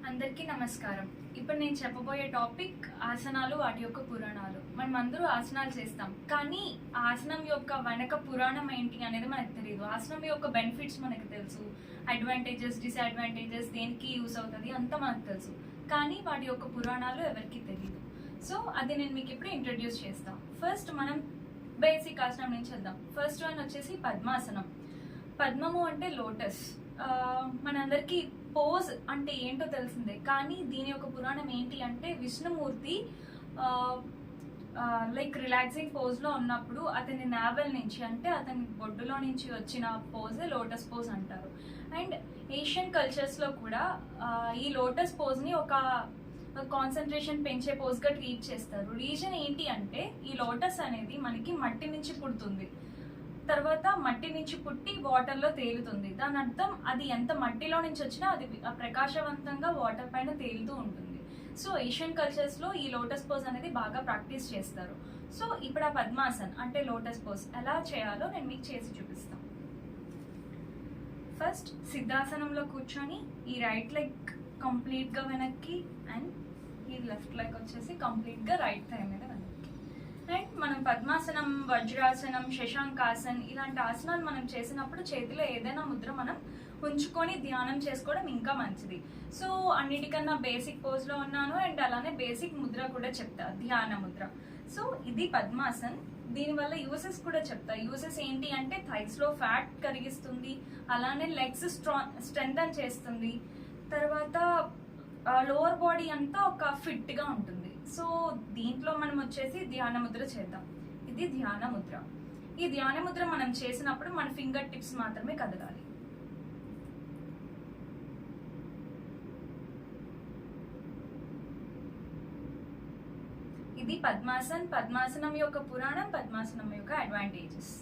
అందరికీ నమస్కారం. ఇప్పుడు నేను చెప్పబోయే టాపిక్ ఆసనాలు, వాటి యొక్క పురాణాలు. మనం అందరూ ఆసనాలు చేస్తాం, కానీ ఆసనం యొక్క వెనక పురాణం ఏంటి అనేది మనకు తెలియదు. ఆసనం యొక్క బెనిఫిట్స్ మనకు తెలుసు, అడ్వాంటేజెస్, డిసడ్వాంటేజెస్, దేనికి యూస్ అవుతుంది అంతా మనకు తెలుసు, కానీ వాటి యొక్క పురాణాలు ఎవరికి తెలియదు. సో అది నేను మీకు ఇప్పుడు ఇంట్రడ్యూస్ చేస్తాను. ఫస్ట్ మనం బేసిక్ ఆసనం నుంచి చేద్దాం. ఫస్ట్ వన్ వచ్చేసి పద్మాసనం. పద్మము అంటే లోటస్. మనందరికీ పోజ్ అంటే ఏంటో తెలిసిందే, కానీ దీని యొక్క పురాణం ఏంటి అంటే విష్ణుమూర్తి లైక్ రిలాక్సింగ్ పోజ్లో ఉన్నప్పుడు అతని నావెల్ నుంచి అంటే అతని బొడ్డులో నుంచి వచ్చిన పోజే లోటస్ పోజ్ అంటారు. అండ్ ఏషియన్ కల్చర్స్లో కూడా ఈ లోటస్ పోజ్ని ఒక కాన్సన్ట్రేషన్ పెంచే పోజ్గా ట్రీట్ చేస్తారు. రీజన్ ఏంటి అంటే ఈ లోటస్ అనేది మనకి మట్టి నుంచి పుడుతుంది, తర్వాత మట్టి నుంచి పుట్టి వాటర్లో తేలుతుంది. దాని అర్థం అది ఎంత మట్టిలో నుంచి వచ్చినా అది ప్రకాశవంతంగా వాటర్ పైన తేలుతూ ఉంటుంది. సో ఏషియన్ కల్చర్స్లో ఈ లోటస్ పోజ్ అనేది బాగా ప్రాక్టీస్ చేస్తారు. సో ఇప్పుడు ఆ పద్మాసన్ అంటే లోటస్ పోజ్ ఎలా చేయాలో నేను మీకు చేసి చూపిస్తాను. ఫస్ట్ సిద్ధాసనంలో కూర్చొని ఈ రైట్ లెగ్ కంప్లీట్గా వెనక్కి అండ్ ఈ లెఫ్ట్ లెగ్ వచ్చేసి కంప్లీట్గా రైట్ థై మీద వెనక్కి. అండ్ మనం పద్మాసనం, వజ్రాసనం, శశాంకాసన్ ఇలాంటి ఆసనాలు మనం చేసినప్పుడు చేతిలో ఏదైనా ముద్ర మనం ఉంచుకొని ధ్యానం చేసుకోవడం ఇంకా మంచిది. సో అన్నిటికన్నా బేసిక్ పోజ్లో ఉన్నాను అండ్ అలానే బేసిక్ ముద్ర కూడా చెప్తా, ధ్యాన ముద్ర. సో ఇది పద్మాసన్. దీనివల్ల యూసెస్ కూడా చెప్తా. యూసెస్ ఏంటి అంటే థైస్లో ఫ్యాట్ కరిగిస్తుంది, అలానే లెగ్స్ స్ట్రెంథన్ చేస్తుంది, తర్వాత లోవర్ బాడీ అంతా ఒక ఫిట్గా ఉంటుంది. సో దీంట్లో మనం వచ్చేసి ధ్యాన ముద్ర చేద్దాం. ఇది ధ్యాన ముద్ర. ఈ ధ్యాన ముద్ర మనం చేసినప్పుడు మన ఫింగర్ టిప్స్ మాత్రమే కదలాలి. ఇది పద్మాసన్. పద్మాసనం యొక్క పురాణం, పద్మాసనం యొక్క అడ్వాంటేజెస్.